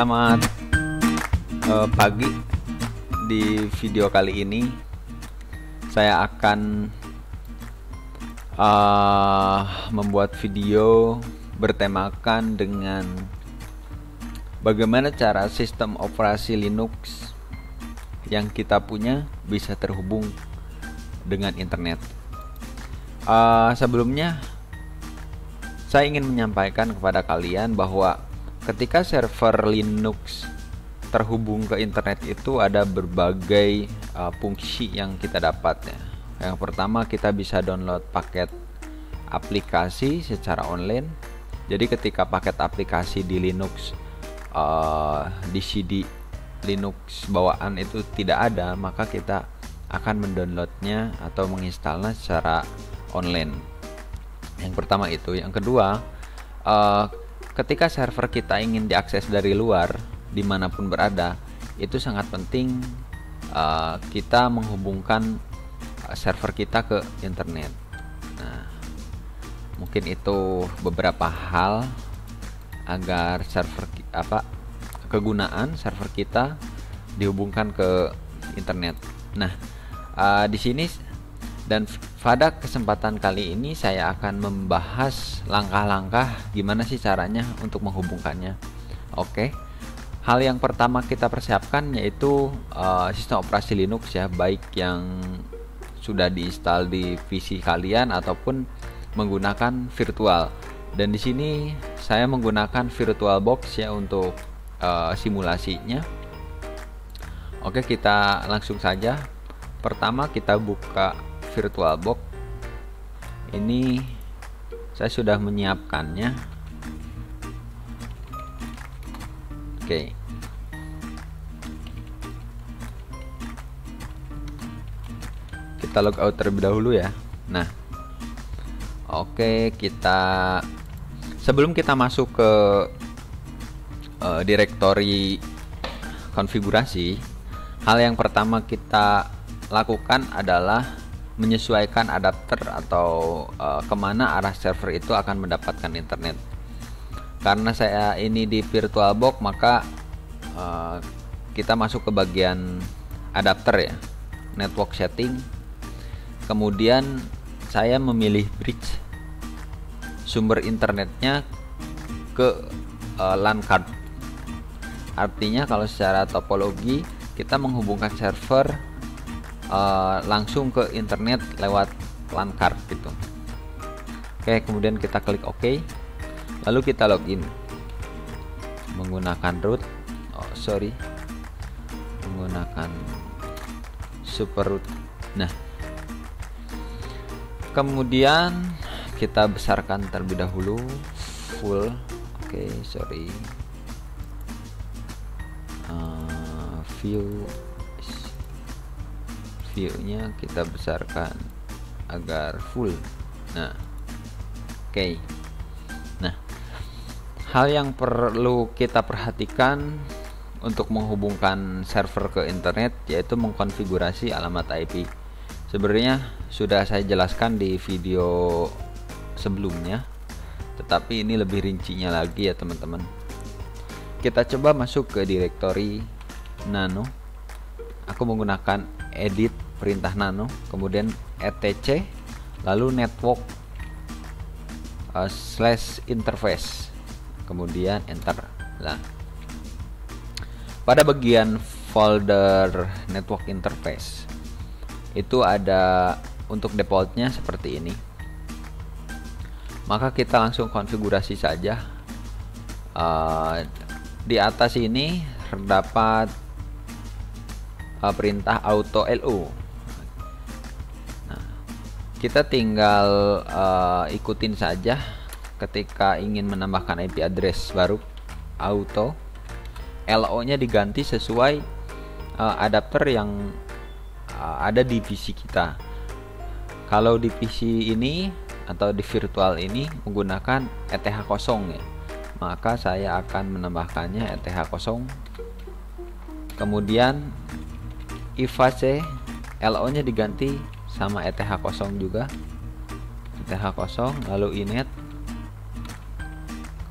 Selamat pagi. Di video kali ini saya akan membuat video bertemakan dengan bagaimana cara sistem operasi Linux yang kita punya bisa terhubung dengan internet. Sebelumnya saya ingin menyampaikan kepada kalian bahwa ketika server Linux terhubung ke internet itu ada berbagai fungsi yang kita dapat ya. Yang pertama, kita bisa download paket aplikasi secara online. Jadi ketika paket aplikasi di Linux di CD Linux bawaan itu tidak ada, maka kita akan mendownloadnya atau menginstalnya secara online. Yang pertama itu. Yang kedua, ketika server kita ingin diakses dari luar dimanapun berada, itu sangat penting kita menghubungkan server kita ke internet. Nah, mungkin itu beberapa hal agar kegunaan server kita dihubungkan ke internet. Nah, di sini dan pada kesempatan kali ini saya akan membahas langkah-langkah gimana sih caranya untuk menghubungkannya. Oke. Hal yang pertama kita persiapkan yaitu sistem operasi Linux ya, baik yang sudah diinstal di PC kalian ataupun menggunakan virtual. Dan di sini saya menggunakan VirtualBox ya untuk simulasinya. Oke, kita langsung saja. Pertama kita buka VirtualBox. Ini saya sudah menyiapkannya. Oke. Kita logout terlebih dahulu ya. Nah, oke, sebelum kita masuk ke direktori konfigurasi, hal yang pertama kita lakukan adalah menyesuaikan adapter atau kemana arah server itu akan mendapatkan internet. Karena saya ini di VirtualBox, maka kita masuk ke bagian adapter ya, network setting. Kemudian saya memilih bridge sumber internetnya ke LAN card. Artinya kalau secara topologi kita menghubungkan server langsung ke internet lewat LAN card gitu. Oke, kemudian kita klik OK. Lalu kita login menggunakan root. Menggunakan super root. Nah, kemudian kita besarkan terlebih dahulu full. View-nya kita besarkan agar full. Nah, oke. Nah, hal yang perlu kita perhatikan untuk menghubungkan server ke internet yaitu mengkonfigurasi alamat IP. Sebenarnya sudah saya jelaskan di video sebelumnya, tetapi ini lebih rincinya lagi ya teman-teman. Kita coba masuk ke direktori nano. Aku menggunakan edit perintah nano, kemudian etc, lalu network /interface, kemudian enter. Nah, pada bagian folder network interface itu ada untuk defaultnya seperti ini. Maka kita langsung konfigurasi saja. Di atas ini terdapat perintah auto LO. Nah, kita tinggal ikutin saja. Ketika ingin menambahkan IP address baru, auto LO nya diganti sesuai adapter yang ada di PC kita. Kalau di PC ini atau di virtual ini menggunakan ETH0 ya, maka saya akan menambahkannya ETH0. Kemudian IVAC LO nya diganti sama ETH0 juga, ETH0, lalu inet,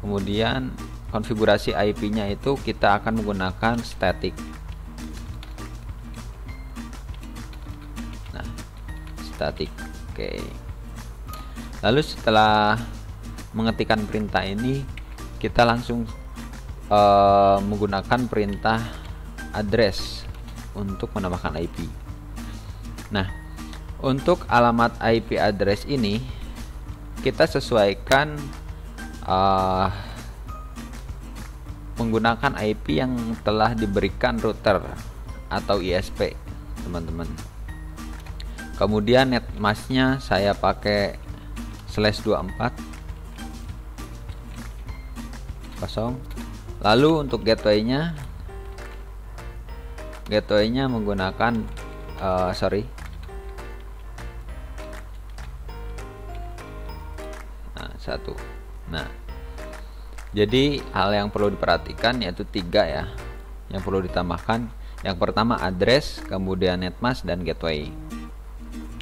kemudian konfigurasi IP-nya itu kita akan menggunakan static. Nah, static. Oke. Lalu setelah mengetikkan perintah ini, kita langsung menggunakan perintah address untuk menambahkan IP. Nah, untuk alamat IP address ini kita sesuaikan menggunakan IP yang telah diberikan router atau ISP, teman-teman. Kemudian netmasknya saya pakai /24 0. Lalu untuk gateway-nya menggunakan satu. Nah, jadi hal yang perlu diperhatikan yaitu 3 ya, yang perlu ditambahkan. Yang pertama address, kemudian netmask dan gateway.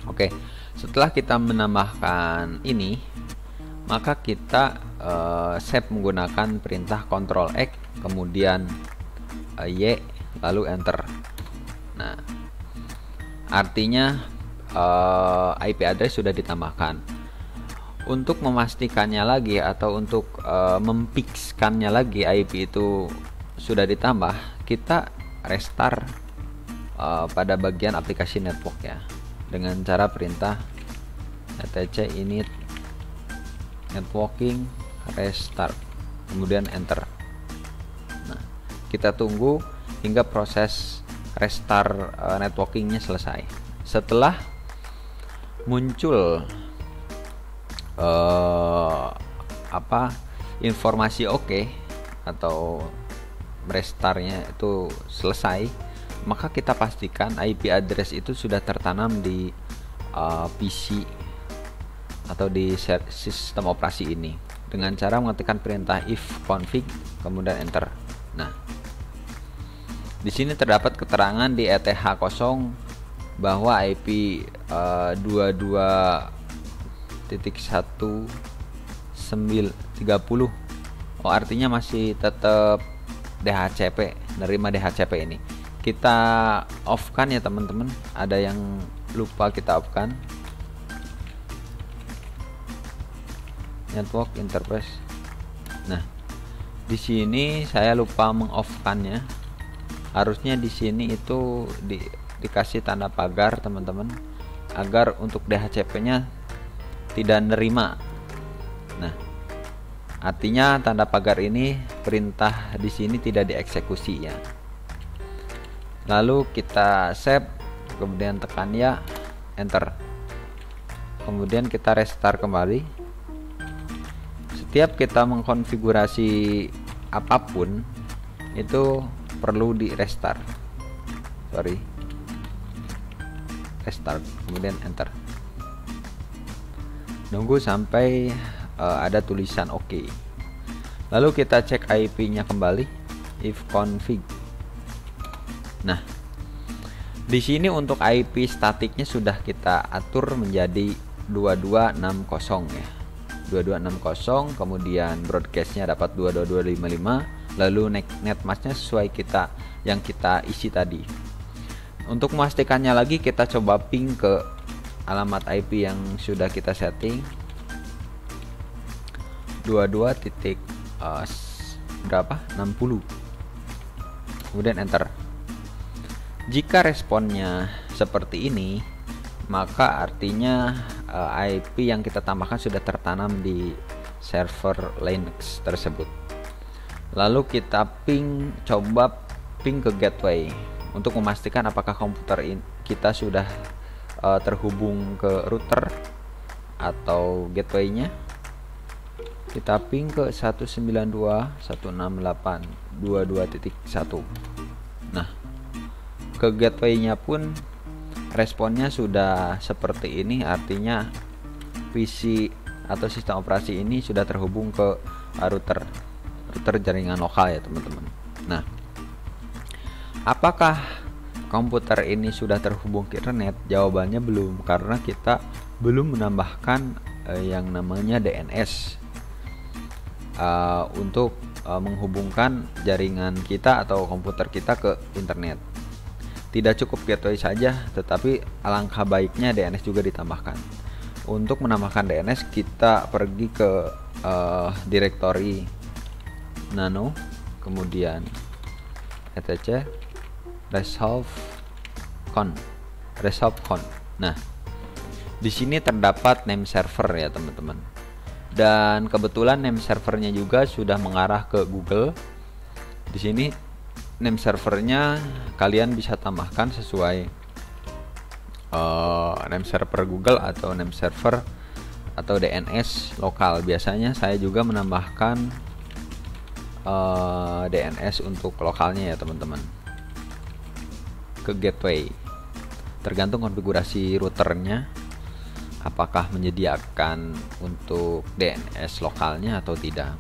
Oke, setelah kita menambahkan ini, maka kita save menggunakan perintah Ctrl X, kemudian Y, lalu enter. Nah, artinya IP address sudah ditambahkan. Untuk memastikannya lagi atau untuk memfixkannya lagi IP itu sudah ditambah, kita restart pada bagian aplikasi network ya, dengan cara perintah etc init networking restart, kemudian enter. Nah, kita tunggu hingga proses restart networkingnya selesai. Setelah muncul informasi oke atau restartnya itu selesai, maka kita pastikan IP address itu sudah tertanam di PC atau di sistem operasi ini dengan cara mengetikkan perintah if config kemudian enter. Nah, di sini terdapat keterangan di ETH0 bahwa IP 22.1.9.30. Artinya masih tetap DHCP, nerima DHCP ini. Kita off kan ya teman-teman, ada yang lupa kita off kan. Network interface. Nah, di sini saya lupa mengoff-kannya. Harusnya di sini itu dikasih tanda pagar teman-teman, agar untuk DHCP-nya tidak nerima. Nah, artinya tanda pagar ini perintah di sini tidak dieksekusi ya. Lalu kita save, kemudian tekan ya, enter. Kemudian kita restart kembali. Setiap kita mengkonfigurasi apapun itu perlu di restart. Restart, kemudian enter. Nunggu sampai ada tulisan oke. Lalu kita cek IP-nya kembali, if config. Nah, di sini untuk IP statiknya sudah kita atur menjadi 2260 ya. 2260, kemudian broadcastnya dapat 22255, lalu netmasknya sesuai yang kita isi tadi. Untuk memastikannya lagi, kita coba ping ke alamat IP yang sudah kita setting, 22.60, kemudian enter. Jika responnya seperti ini, maka artinya IP yang kita tambahkan sudah tertanam di server Linux tersebut. Lalu kita coba ping ke gateway untuk memastikan apakah komputer kita sudah terhubung ke router atau gateway-nya. Kita ping ke 192.168.22.1. Nah, ke gateway-nya pun responnya sudah seperti ini, artinya PC atau sistem operasi ini sudah terhubung ke router jaringan lokal ya teman-teman. Nah, apakah komputer ini sudah terhubung ke internet? Jawabannya belum, karena kita belum menambahkan yang namanya DNS untuk menghubungkan jaringan kita atau komputer kita ke internet. Tidak cukup gateway saja, tetapi alangkah baiknya DNS juga ditambahkan. Untuk menambahkan DNS, kita pergi ke direktori nano, kemudian etc resolve.conf. Nah, di sini terdapat name server ya teman-teman. Dan kebetulan name servernya juga sudah mengarah ke Google. Di sini name servernya kalian bisa tambahkan sesuai name server Google atau name server atau DNS lokal. Biasanya saya juga menambahkan DNS untuk lokalnya ya teman-teman, ke gateway. Tergantung konfigurasi routernya, apakah menyediakan untuk DNS lokalnya atau tidak.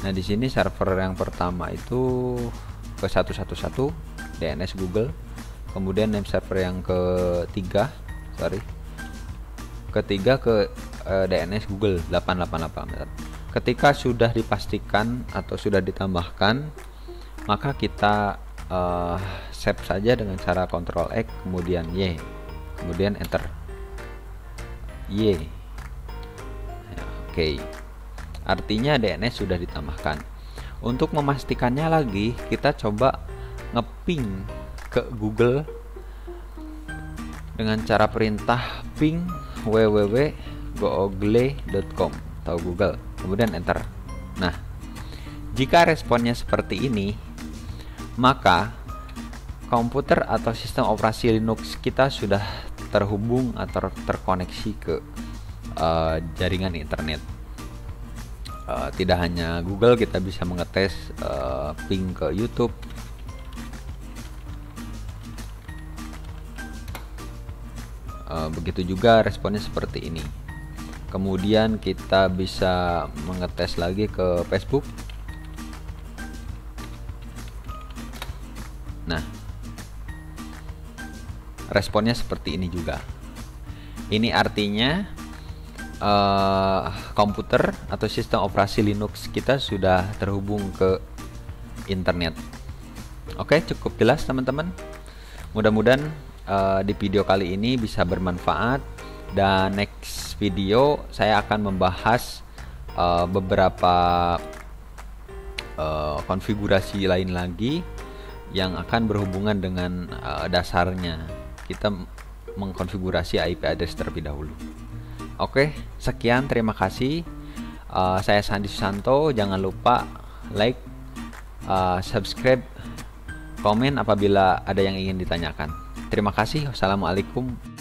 Nah, di sini server yang pertama itu ke 111 DNS Google, kemudian name server yang ketiga ke DNS Google 888. Ketika sudah dipastikan atau sudah ditambahkan, maka kita save saja dengan cara Ctrl X kemudian Y, kemudian enter. Y. Oke. Artinya DNS sudah ditambahkan. Untuk memastikannya lagi, kita coba ngeping ke Google dengan cara perintah ping www.google.com atau Google, kemudian enter. Nah, jika responnya seperti ini, maka komputer atau sistem operasi Linux kita sudah terhubung atau terkoneksi ke jaringan internet. Tidak hanya Google, kita bisa mengetes ping ke YouTube, begitu juga responnya seperti ini. Kemudian kita bisa mengetes lagi ke Facebook. Nah, responnya seperti ini juga. Ini artinya komputer atau sistem operasi Linux kita sudah terhubung ke internet. Oke, cukup jelas teman-teman. Mudah-mudahan di video kali ini bisa bermanfaat, dan next video saya akan membahas beberapa konfigurasi lain lagi yang akan berhubungan dengan dasarnya kita mengkonfigurasi IP address terlebih dahulu. Oke, sekian, terima kasih. Saya Sandi Susanto. Jangan lupa like, subscribe, komen apabila ada yang ingin ditanyakan. Terima kasih. Wassalamualaikum.